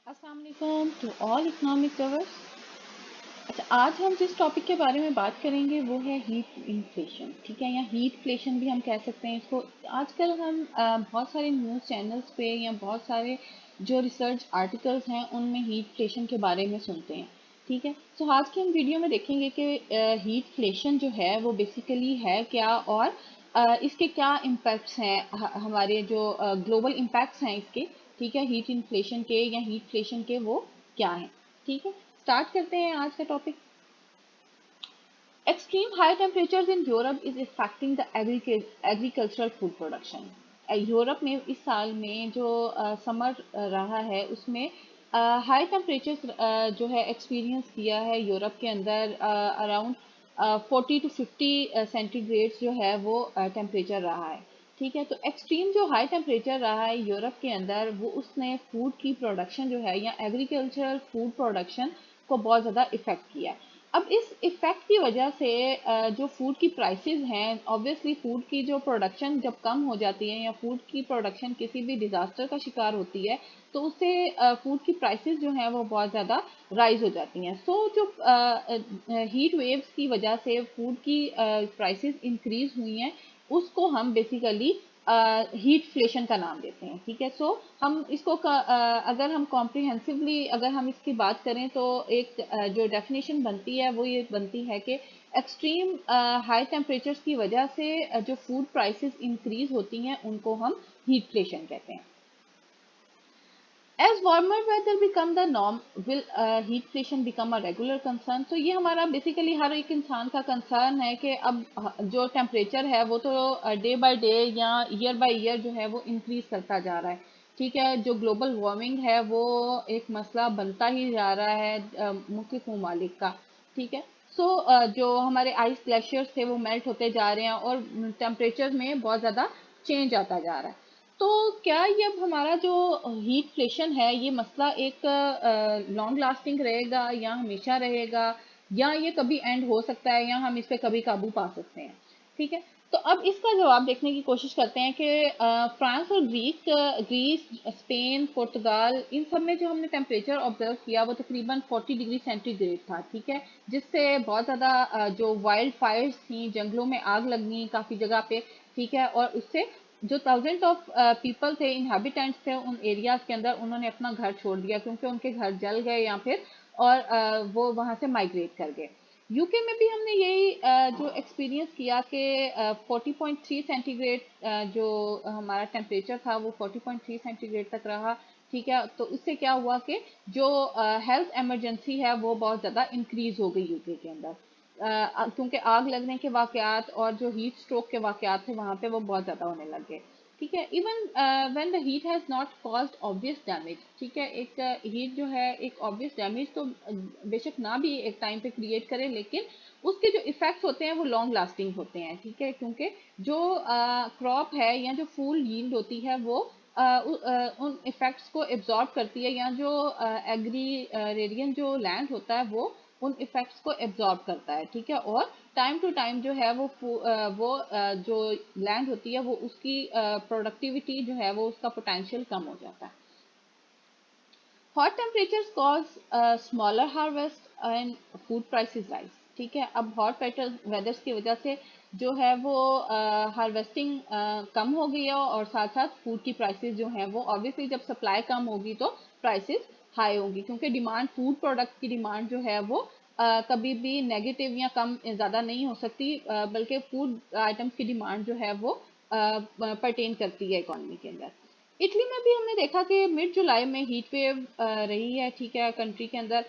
अस्सलाम वालेकुम to all economic lovers. अच्छा, आज हम जिस टॉपिक के बारे में बात करेंगे वो है हीट इन्फ्लेशन। ठीक है, या हीट फ्लेशन भी हम कह सकते हैं इसको। आजकल हम बहुत सारे न्यूज़ चैनल्स पे या बहुत सारे जो रिसर्च आर्टिकल्स हैं उनमें हीट फ्लेशन के बारे में सुनते हैं। ठीक है, तो आज की हम वीडियो में देखेंगे कि हीट फ्लेशन जो है वो बेसिकली है क्या, और इसके क्या इम्पैक्ट्स हैं, हमारे जो ग्लोबल इम्पैक्ट्स हैं इसके। ठीक है, हीट इन्फ्लेशन के या हीट फ्लेशन के वो क्या हैं। ठीक है, स्टार्ट करते हैं आज का topic. Extreme high temperatures in Europe is affecting the agricultural food production. Europe में इस साल में जो समर रहा है उसमें हाई टेम्परेचर्स जो है एक्सपीरियंस किया है यूरोप के अंदर। अराउंड 40 to 50 सेंटीग्रेड जो है वो टेम्परेचर रहा है। ठीक है, तो एक्सट्रीम जो हाई टेम्परेचर रहा है यूरोप के अंदर वो उसने फूड की प्रोडक्शन जो है या एग्रीकल्चरल फूड प्रोडक्शन को बहुत ज़्यादा इफेक्ट किया है। अब इस इफेक्ट की वजह से जो फूड की प्राइसेस हैं, ऑब्वियसली फूड की जो प्रोडक्शन जब कम हो जाती है या फूड की प्रोडक्शन किसी भी डिजास्टर का शिकार होती है तो उससे फूड की प्राइसेस जो हैं वो बहुत ज़्यादा राइज हो जाती हैं। सो जो हीट वेव्स की वजह से फूड की प्राइसेस इंक्रीज हुई हैं उसको हम बेसिकली हीट फ्लेशन का नाम देते हैं। ठीक है, सो हम इसको अगर हम कॉम्प्रिहेंसिवली अगर हम इसकी बात करें तो एक जो डेफिनेशन बनती है वो ये बनती है कि एक्सट्रीम हाई टेम्परेचर्स की वजह से जो फूड प्राइसेस इंक्रीज होती हैं उनको हम हीट फ्लेशन कहते हैं। As warmer weather become the norm, will heatflation become a regular concern? तो ये हमारा बेसिकली हर एक इंसान का कंसर्न है कि अब जो टेम्परेचर है वो तो डे बाय डे या ईयर बाय ईयर जो है वो इंक्रीज करता जा रहा है। ठीक है, जो ग्लोबल वार्मिंग है वो एक मसला बनता ही जा रहा है मुख्तलिफ ममालिक का। ठीक है, सो जो हमारे आइस ग्लेशियर्स थे वो मेल्ट होते जा रहे हैं और टेम्परेचर में बहुत ज़्यादा चेंज आता जा रहा है। तो क्या ये अब हमारा जो हीट फ्लेशन है ये मसला एक लॉन्ग लास्टिंग रहेगा या हमेशा रहेगा, या ये कभी एंड हो सकता है या हम इस पे कभी काबू पा सकते हैं। ठीक है, तो अब इसका जवाब देखने की कोशिश करते हैं कि फ्रांस और ग्रीस, स्पेन, पुर्तगाल, इन सब में जो हमने टेम्परेचर ऑब्जर्व किया वो तकरीबन 40 डिग्री सेंटीग्रेड था। ठीक है, जिससे बहुत ज़्यादा जो वाइल्ड फायर्स थी, जंगलों में आग लगनी काफ़ी जगह पे। ठीक है, और उससे जो थाउजेंड ऑफ पीपल थे, इनहेबिटेंट्स थे उन एरियाज के अंदर, उन्होंने अपना घर छोड़ दिया क्योंकि उनके घर जल गए या फिर और वो वहां से माइग्रेट कर गए। यूके में भी हमने यही जो एक्सपीरियंस किया कि 40.3 सेंटीग्रेड जो हमारा टेम्परेचर था वो 40.3 सेंटीग्रेड तक रहा। ठीक है, तो उससे क्या हुआ कि जो हेल्थ इमरजेंसी है वो बहुत ज़्यादा इंक्रीज हो गई यूके के अंदर, क्योंकि आग लगने के वाकयात और जो हीट स्ट्रोक के वाकयात थे वहाँ पे वो बहुत ज़्यादा होने लग गए। ठीक है, even when the heat has not caused obvious damage. ठीक है, एक हीट जो है एक ऑब्वियस डैमेज तो बेशक ना भी एक टाइम पे क्रिएट करे, लेकिन उसके जो इफेक्ट्स होते हैं वो लॉन्ग लास्टिंग होते हैं। ठीक है, क्योंकि जो क्रॉप है या जो फूल यील्ड होती है वो उन इफेक्ट्स को एब्जॉर्ब करती है, या जो एग्रीरेरियन जो लैंड होता है वो उन इफेक्ट्स को एब्जॉर्ब करता है। ठीक है, और टाइम टू टाइम जो है जो लैंड होती है वो उसकी प्रोडक्टिविटी जो है वो उसका पोटेंशियल कम हो जाता है। Hot temperatures cause smaller harvest and food prices rise. ठीक है, अब हॉट वेदर्स की वजह से जो है वो हार्वेस्टिंग कम हो गई है और साथ साथ फूड की प्राइसेस जो हैं वो ऑब्वियसली जब सप्लाई कम होगी तो प्राइसेस हाई होंगी, क्योंकि डिमांड फूड प्रोडक्ट की डिमांड जो है वो कभी भी नेगेटिव या कम ज़्यादा नहीं हो सकती, बल्कि फूड आइटम्स की डिमांड जो है वो परटेन करती है इकोनॉमी के अंदर। इटली में भी हमने देखा कि मिड जुलाई में हीट वेव रही है। ठीक है, कंट्री के अंदर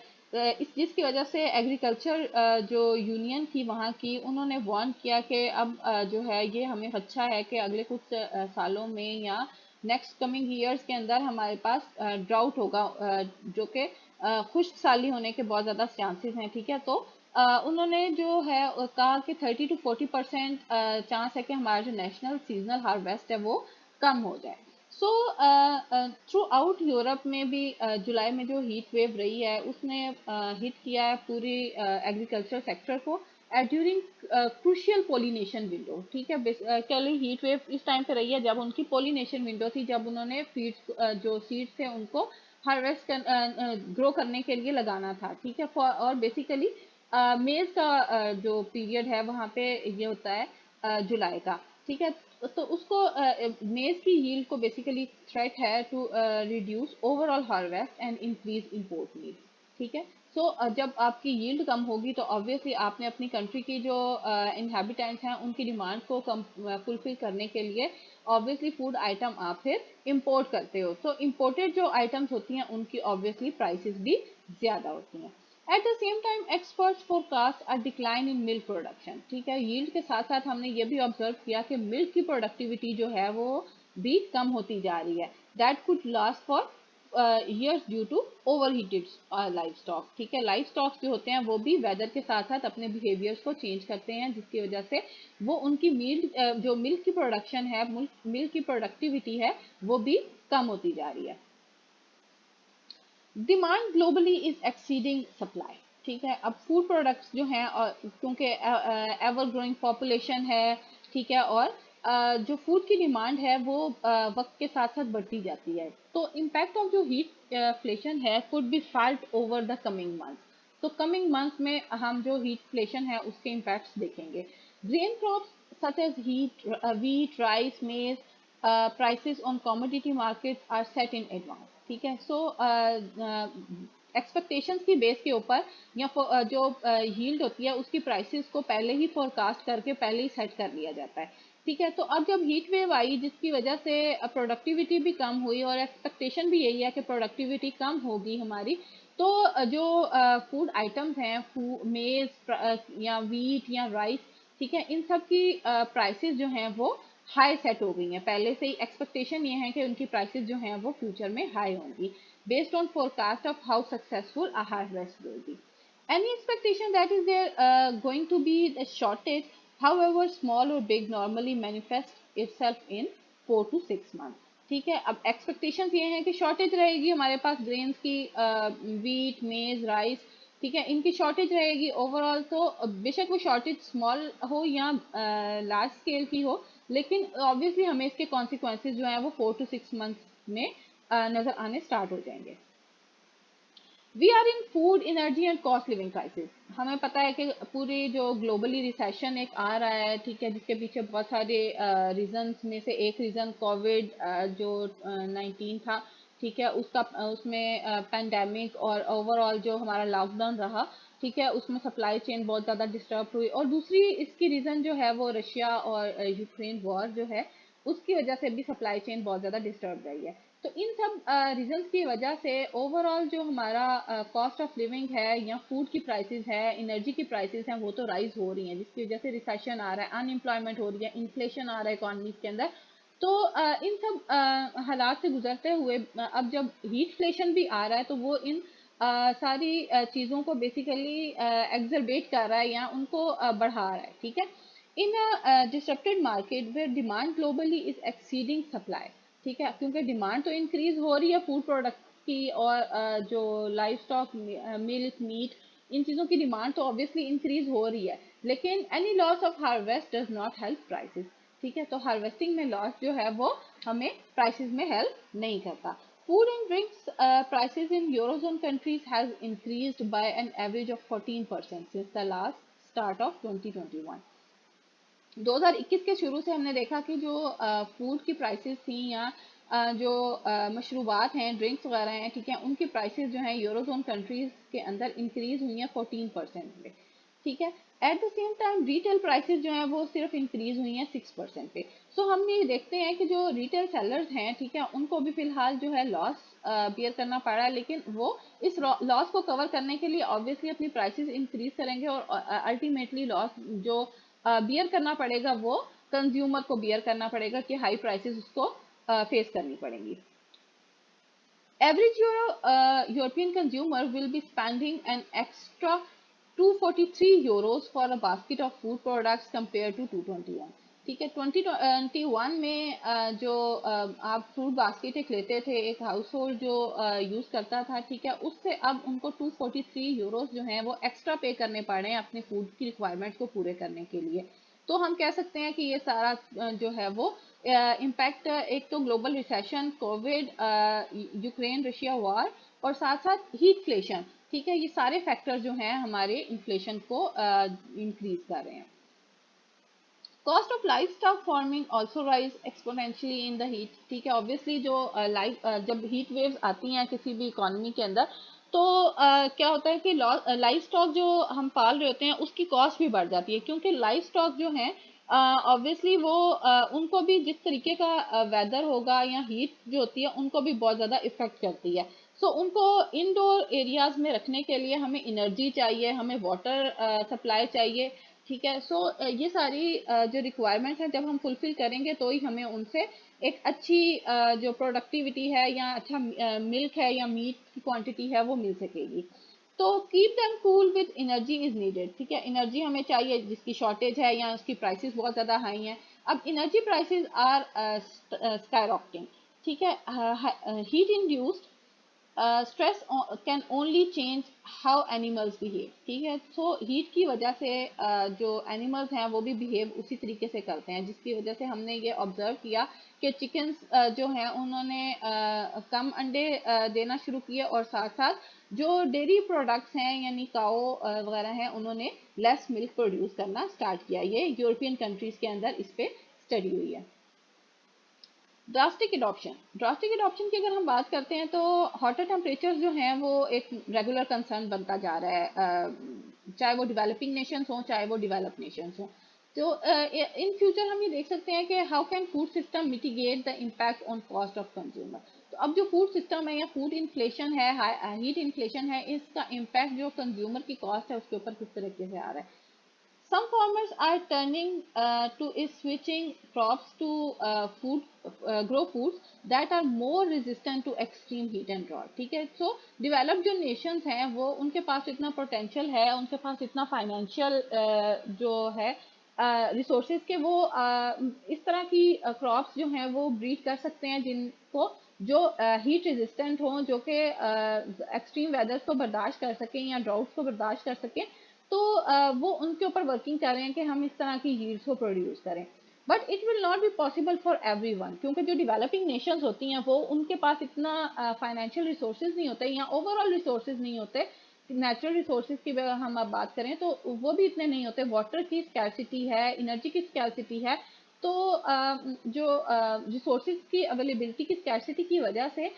इस जिसकी वजह से एग्रीकल्चर जो यूनियन थी वहाँ की, उन्होंने वार्न किया कि अब जो है ये हमें खदशा है कि अगले कुछ सालों में या नेक्स्ट कमिंग ईयर्स के अंदर हमारे पास ड्राउट होगा, जो कि खुश्क साली होने के बहुत ज़्यादा चांसेस हैं। ठीक है, तो उन्होंने जो है कहा कि 30 to 40% चांस है कि हमारा जो नेशनल सीजनल हार्वेस्ट है वो कम हो जाए। सो थ्रू आउट यूरोप में भी जुलाई में जो हीट वेव रही है उसने हिट किया है पूरी एग्रीकल्चर सेक्टर को। ड्यूरिंग क्रूशियल पोलिनेशन विंडो, ठीक है। बेसिकली हीट वेव इस टाइम पे रही है जब उनकी पोलिनेशन विंडो थी, जब उन्होंने फीड्स जो सीड्स थे उनको हार्वेस्ट ग्रो करने के लिए लगाना था, ठीक है। और बेसिकली मेज का जो पीरियड है वहाँ पे ये होता है जुलाई का, ठीक है। तो उसको मेज की यील्ड को बेसिकली थ्रेट है to reduce overall harvest and increase import need, ठीक है। सो जब आपकी यील्ड कम होगी तो ऑब्वियसली आपने अपनी कंट्री की जो इनहेबिटेंट्स हैं उनकी डिमांड को कम फुलफिल करने के लिए ऑब्वियसली फूड आइटम आप फिर इंपोर्ट करते हो। तो इंपोर्टेड जो आइटम्स होती हैं उनकी ऑब्वियसली प्राइसेस भी ज़्यादा होती हैं। At the same time experts forecast a decline in milk production, ठीक है। यील्ड के साथ साथ हमने ये भी ऑब्जर्व किया कि मिल्क की प्रोडक्टिविटी जो है वो भी कम होती जा रही है। That could last for years due to overheated life stock, ठीक है। लाइफ स्टॉक्स जो होते हैं वो भी वेदर के साथ साथ अपने बिहेवियर्स को चेंज करते हैं, जिसकी वजह से वो उनकी जो मिल्क की प्रोडक्शन है, मिल्क की प्रोडक्टिविटी है, वो भी कम होती जा रही है। Demand globally is exceeding supply, ठीक है। अब फूड प्रोडक्ट्स जो हैं, और क्योंकि एवर ग्रोइंग पॉपुलेशन है, ठीक है, और जो फूड की डिमांड है वो वक्त के साथ साथ बढ़ती जाती है, तो इम्पैक्ट ऑफ जो हीट फ्लेशन है could be felt over the coming months. तो कमिंग मंथ्स में हम जो हीट फ्लेशन है उसके इम्पैक्ट्स देखेंगे। Grain crops such as wheat, rice, maize, prices on commodity markets are set in advance, ठीक है। सो एक्सपेक्टेशंस की बेस के ऊपर या जो यील्ड होती है उसकी प्राइसेस को पहले ही फोरकास्ट करके पहले ही सेट कर लिया जाता है, ठीक है। तो अब जब हीट वेव आई जिसकी वजह से प्रोडक्टिविटी भी कम हुई और एक्सपेक्टेशन भी यही है कि प्रोडक्टिविटी कम होगी हमारी, तो जो फूड आइटम्स हैं, मेज या वीट या राइस, ठीक है, इन सब की प्राइसेस जो हैं वो हाई सेट हो गई हैं। पहले से ही एक्सपेक्टेशन ये है कि उनकी प्राइसेस जो हैं वो फ्यूचर में हाई होंगी, based on forecast of how successful a harvest will be. Any expectation that is there going to be the shortage, however small or big, normally manifests itself in 4 to 6 months, ठीक है। अब expectations ये हैं कि shortage रहेगी हमारे पास grains की, wheat, मेज, राइस, ठीक है, इनकी शॉर्टेज रहेगी ओवरऑल। तो बेशक वो शॉर्टेज स्मॉल हो या लार्ज स्केल की हो, लेकिन ऑब्वियसली हमें इसके कॉन्सिक्वेंसेज जो हैं वो 4 to 6 मंथ्स में नज़र आने स्टार्ट हो जाएंगे। We are in food, energy and cost living crisis. हमें पता है कि पूरी जो ग्लोबली रिसेशन एक आ रहा है, ठीक है, जिसके पीछे बहुत सारे रीजंस में से एक रीज़न कोविड जो 19 था, ठीक है, उसमें पेंडेमिक और ओवरऑल जो हमारा लॉकडाउन रहा, ठीक है, उसमें सप्लाई चेन बहुत ज़्यादा डिस्टर्ब हुई। और दूसरी इसकी रीज़न जो है वो रशिया और यूक्रेन वॉर जो है उसकी वजह से भी सप्लाई चेन बहुत ज़्यादा डिस्टर्ब रही है। तो इन सब रीजंस की वजह से ओवरऑल जो हमारा कॉस्ट ऑफ लिविंग है या फूड की प्राइसेस है, एनर्जी की प्राइसेस हैं, वो तो राइज हो रही हैं, जिसकी वजह से रिसेशन आ रहा है, अनएम्प्लॉयमेंट हो रही है, इन्फ्लेशन आ रहा है इकॉनमी के अंदर। तो इन सब हालात से गुजरते हुए अब जब हीट फ्लेशन भी आ रहा है तो वो इन सारी चीज़ों को बेसिकली एग्जरबेट कर रहा है या उनको बढ़ा रहा है, ठीक है। In disrupted market where demand globally is exceeding supply, ठीक है, क्योंकि डिमांड तो इंक्रीज हो रही है फूड प्रोडक्ट की, और जो लाइफ स्टॉक, मिल्क, मीट, इन चीज़ों की डिमांड तो ऑब्वियसली इंक्रीज हो रही है, लेकिन any loss of harvest does not help prices, ठीक है। तो हार्वेस्टिंग में लॉस जो है वो हमें प्राइसेस में हेल्प नहीं करता। Food and drinks prices in eurozone countries has increased by an average of 14% since the last start of 2021। 2021 के शुरू से हमने देखा कि जो फूड की प्राइसेस थी या जो मशरूबात हैं, ड्रिंक्स वगैरह हैं, ठीक है, उनकी प्राइसेस जो हैं यूरोजोन कंट्रीज के अंदर इंक्रीज हुई हैं 14% पे, ठीक है। At the same time retail prices जो हैं वो सिर्फ इंक्रीज हुई हैं 6% पे। सो हम ये देखते हैं कि जो रिटेल सेलर्स हैं, ठीक है, उनको भी फिलहाल जो है लॉस बियर करना पड़ रहा है, लेकिन वो इस लॉस को कवर करने के लिए ऑब्वियसली अपनी प्राइसेस इंक्रीज करेंगे, और अल्टीमेटली लॉस जो बियर करना पड़ेगा वो कंज्यूमर को बियर करना पड़ेगा कि हाई प्राइसेस उसको फेस करनी पड़ेंगी। Average European consumer will be spending an extra 243 euros for a basket of food products compare to 221, ठीक है। 2021 में जो आप फ्रूट बास्केट एक लेते थे, एक हाउस होल्ड जो यूज़ करता था, ठीक है, उससे अब उनको 243 यूरोस जो हैं वो एक्स्ट्रा पे करने पड़ रहे हैं अपने फूड की रिक्वायरमेंट्स को पूरे करने के लिए। तो हम कह सकते हैं कि ये सारा जो है वो इम्पैक्ट, एक तो global recession, Covid, Ukraine Russia war, और साथ साथ हीटफ्लेशन, ठीक है, ये सारे फैक्टर जो हैं हमारे इन्फ्लेशन को इंक्रीज कर रहे हैं। Cost of life stock farming also rise exponentially in the heat, ठीक है। ऑब्वियसली जो जब हीट वेव्स आती हैं किसी भी इकोनॉमी के अंदर, तो क्या होता है कि लाइफ स्टॉक जो हम पाल रहे होते हैं उसकी कॉस्ट भी बढ़ जाती है, क्योंकि लाइफ स्टॉक जो है ऑब्वियसली वो उनको भी जिस तरीके का वेदर होगा या हीट जो होती है उनको भी बहुत ज़्यादा इफेक्ट करती है। सो उनको इंडोर एरियाज में रखने के लिए हमें एनर्जी चाहिए, हमें वाटर सप्लाई चाहिए, ठीक है। सो ये सारी जो रिक्वायरमेंट है जब हम फुलफिल करेंगे तो ही हमें उनसे एक अच्छी जो प्रोडक्टिविटी है या अच्छा मिल्क है या मीट की क्वांटिटी है वो मिल सकेगी। तो keep them cool with energy is needed, ठीक है। एनर्जी हमें चाहिए जिसकी शॉर्टेज है या उसकी प्राइसेस बहुत ज़्यादा हाई हैं। अब एनर्जी प्राइसेस आर स्काईरॉकेटिंग, ठीक है। Heat induced stress can only change how animals behave, ठीक है। सो हीट की वजह से जो एनिमल्स हैं वो भी बिहेव उसी तरीके से करते हैं, जिसकी वजह से हमने ये ऑब्जर्व किया कि चिकन्स जो हैं उन्होंने कम अंडे देना शुरू किए, और साथ साथ जो डेयरी प्रोडक्ट्स हैं यानी काओ वगैरह हैं उन्होंने लेस मिल्क प्रोड्यूस करना स्टार्ट किया। ये यूरोपियन कंट्रीज के अंदर इस पे स्टडी हुई है। ड्रास्टिक एडॉप्शन की अगर हम बात करते हैं तो हॉटर टेम्परेचर जो हैं वो एक रेगुलर कंसर्न बनता जा रहा है, चाहे वो डेवलपिंग नेशंस हों चाहे वो डेवलप नेशंस हों। तो इन फ्यूचर हम ये देख सकते हैं कि how can food system mitigate the impact on cost of consumer. तो अब जो फूड सिस्टम है या फूड इन्फ्लेशन है, हीट इन्फ्लेशन है, इसका इम्पैक्ट जो कंज्यूमर की कॉस्ट है उसके ऊपर किस तरीके से आ रहा है। Some farmers are turning to is switching crops to grow foods that are more resistant to extreme heat and drought, ठीक है। सो डेवलप्ड जो नेशंस हैं वो उनके पास इतना पोटेंशियल है, उनके पास इतना फाइनेंशियल जो है रिसोर्सेज के वो इस तरह की क्रॉप्स जो हैं वो ब्रीड कर सकते हैं जिनको जो हीट रेजिस्टेंट हों, जो कि एक्सट्रीम वेदर्स को बर्दाश्त कर सकें या ड्राउट्स को बर्दाश्त कर सकें। तो वो उनके ऊपर वर्किंग कर रहे हैं कि हम इस तरह की यील्ड्स को प्रोड्यूस करें। But it will not be possible for everyone, क्योंकि जो डेवलपिंग नेशंस होती हैं वो उनके पास इतना फाइनेंशियल रिसोर्सेज नहीं होते या ओवरऑल रिसोर्सेज नहीं होते। नेचुरल रिसोर्सेज की अगर हम अब बात करें तो वो भी इतने नहीं होते, वाटर की स्कैरसिटी है, एनर्जी की स्कैरसिटी है। तो जो रिसोर्सेज की अवेलेबिलिटी की स्कैरसिटी की वजह से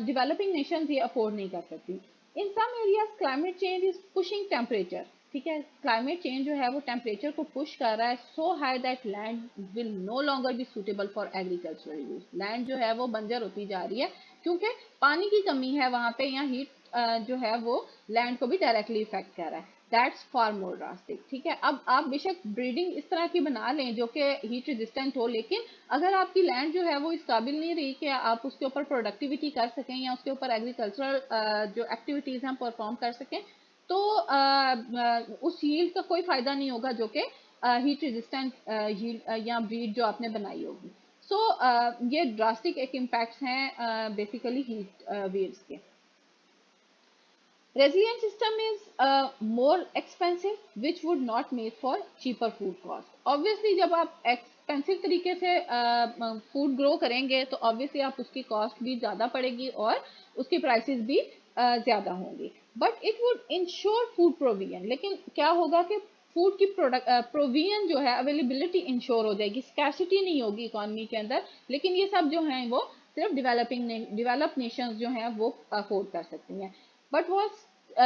डेवलपिंग नेशंस ये अफोर्ड नहीं कर सकती। In some areas climate change is pushing temperature, ठीक है। क्लाइमेट चेंज जो है वो टेम्परेचर को पुश कर रहा है so high that land will no longer be suitable for agricultural use. Land जो है वो बंजर होती जा रही है क्योंकि पानी की कमी है वहां पे, या हीट जो है वो लैंड को भी डायरेक्टली इफेक्ट कर रहा है। दैट्स फार मोर ड्रास्टिक, ठीक है। अब आप बेशक ब्रीडिंग इस तरह की बना लें जो कि हीट रेजिस्टेंट हो, लेकिन अगर आपकी लैंड जो है वो इस काबिल नहीं रही कि आप उसके ऊपर प्रोडक्टिविटी कर सकें या उसके ऊपर एग्रीकल्चरल जो एक्टिविटीज़ हैं परफॉर्म कर सकें, तो उस यील्ड का कोई फायदा नहीं होगा जो कि हीट रेजिस्टेंट यील्ड या ब्रीड जो आपने बनाई होगी। सो ये ड्रास्टिक एक इम्पैक्ट्स हैं बेसिकली हीट वेव्स के। Resilient system is more expensive, which would not make for cheaper food cost. Obviously, जब आप एक्सपेंसिव तरीके से फूड ग्रो करेंगे तो ऑब्वियसली आप उसकी कॉस्ट भी ज़्यादा पड़ेगी और उसकी प्राइसेस भी ज़्यादा होंगी। But it would ensure food provision, लेकिन क्या होगा कि फूड की प्रोडक्ट प्रोविजन जो है अवेलेबिलिटी इंश्योर हो जाएगी, स्कैसिटी नहीं होगी इकोनॉमी के अंदर। लेकिन ये सब जो हैं वो सिर्फ डेवलप नेशंस जो हैं वो अफोर्ड कर सकती हैं। But was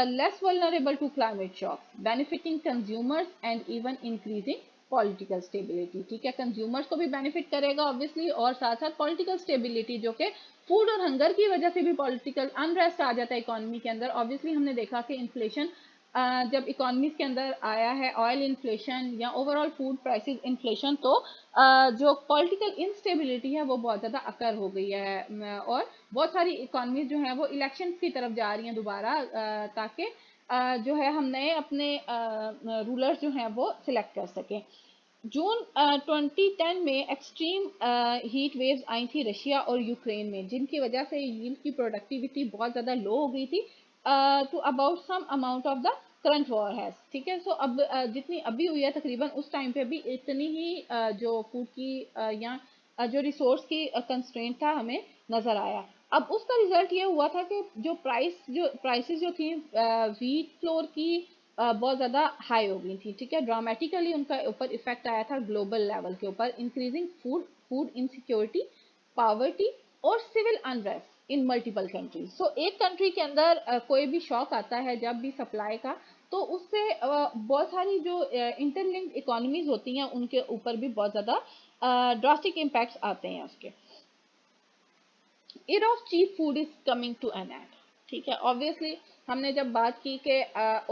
less vulnerable to climate shocks, benefiting consumers and even increasing political stability, ठीक है। कंज्यूमर्स को भी बेनिफिट करेगा ऑब्वियसली, और साथ साथ पॉलिटिकल स्टेबिलिटी, जो कि फूड और हंगर की वजह से भी पॉलिटिकल अनरेस्ट आ जाता है इकोनॉमी के अंदर। ऑब्वियसली हमने देखा कि इन्फ्लेशन जब इकोनॉमीज के अंदर आया है, ऑयल इन्फ्लेशन या ओवरऑल फूड प्राइसेस इन्फ्लेशन, तो जो पॉलिटिकल इंस्टेबिलिटी है वो बहुत ज़्यादा अकर हो गई है, और बहुत सारी इकोनॉमीज जो हैं वो इलेक्शंस की तरफ जा रही हैं दोबारा, ताकि जो है हम नए अपने रूलर्स जो हैं वो सिलेक्ट कर सकें। जून 2010 में एक्सट्रीम हीट वेव्स आई थी रशिया और यूक्रेन में, जिनकी वजह से यील्ड की प्रोडक्टिविटी बहुत ज़्यादा लो हो गई थी to about some amount of the current war has. ठीक है, सो अब जितनी अभी हुई है तकरीबन उस टाइम पे भी इतनी ही जो फूड की या जो रिसोर्स की कंस्ट्रेंट था हमें नज़र आया। अब उसका रिजल्ट ये हुआ था कि जो प्राइसेस जो थी व्हीट फ्लोर की बहुत ज़्यादा हाई हो गई थी। ठीक है, ड्रामेटिकली उनका ऊपर इफेक्ट आया था ग्लोबल लेवल के ऊपर, इंक्रीजिंग फूड इनसिक्योरिटी, पावर्टी और civil unrest in multiple countries. So एक कंट्री के अंदर कोई भी शॉक आता है जब भी सप्लाई का, तो उससे बहुत सारी जो इंटरलिंक्ड इकोनॉमीज होती हैं उनके ऊपर भी बहुत ज़्यादा ड्रास्टिक इम्पैक्ट्स आते हैं उसके। era of cheap food is coming to an end। ठीक है, ऑब्वियसली हमने जब बात की कि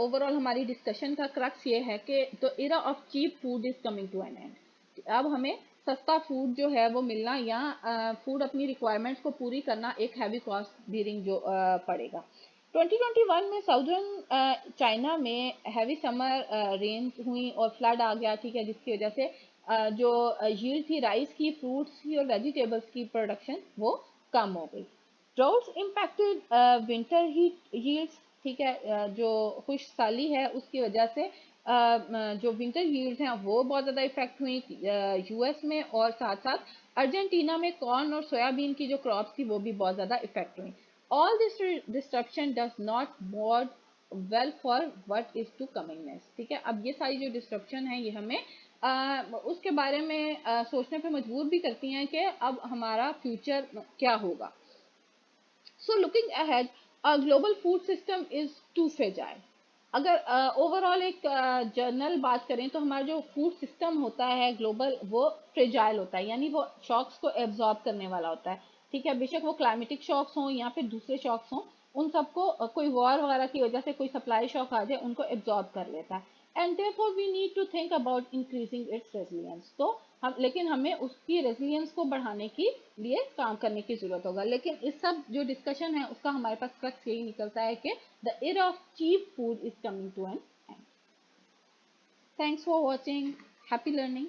ओवरऑल हमारी डिस्कशन का क्रक्स ये है कि तो era of cheap food is coming to an end। अब हमें सस्ता फूड जो है वो मिलना या फूड अपनी रिक्वायरमेंट्स को पूरी करना एक हैवी कॉस्ट बीरिंग जो पड़ेगा। 2021 में साउदर्न चाइना में हैवी समर रेन हुई और फ्लड आ गया। ठीक है, जिसकी वजह से जो यील्ड थी राइस की, फ्रूट्स की और वेजिटेबल्स की प्रोडक्शन वो कम हो गई। Droughts impacted winter heat yields. ठीक है, जो खुश साली है उसकी वजह से जो विंटर यील्ड्स हैं वो बहुत ज़्यादा इफेक्ट हुई यूएस में, और साथ साथ अर्जेंटीना में कॉर्न और सोयाबीन की जो क्रॉप्स थी वो भी बहुत ज़्यादा इफेक्ट हुई। All this disruption does not bode well for what is to coming next. ठीक है, अब ये सारी जो डिस्ट्रप्शन है ये हमें उसके बारे में सोचने पे मजबूर भी करती हैं कि अब हमारा फ्यूचर क्या होगा। So looking ahead, global food system is too fragile. अगर ओवरऑल एक जर्नल बात करें तो हमारा जो फूड सिस्टम होता है ग्लोबल वो फ्रेजाइल होता है, यानी वो शॉक्स को एब्जॉर्ब करने वाला होता है। ठीक है, बेशक वो क्लाइमेटिक शॉक्स हों या फिर दूसरे शॉक्स हों, उन सबको कोई वॉर वगैरह की वजह से कोई सप्लाई शॉक आ जाए उनको एब्जॉर्ब कर लेता है। And therefore we need to think about increasing its resilience. तो हम लेकिन हमें उसकी रेजिलियंस को बढ़ाने के लिए काम करने की जरूरत होगा। लेकिन इस सब जो डिस्कशन है उसका हमारे पास क्रक्स यही निकलता है कि the era of cheap food is coming to an end। Thanks for watching, happy learning।